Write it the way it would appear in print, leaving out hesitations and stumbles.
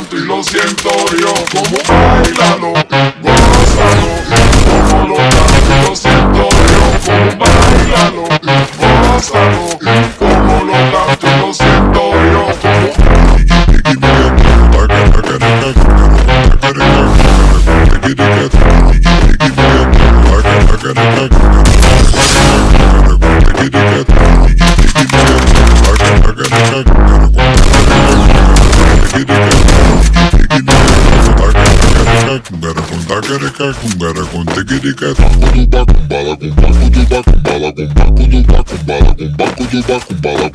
canto y lo siento yo. Como bailalo, gózalo, como lo canto y lo siento yo. Como bailalo, gózalo, como lo canto y lo siento yo. Kumbala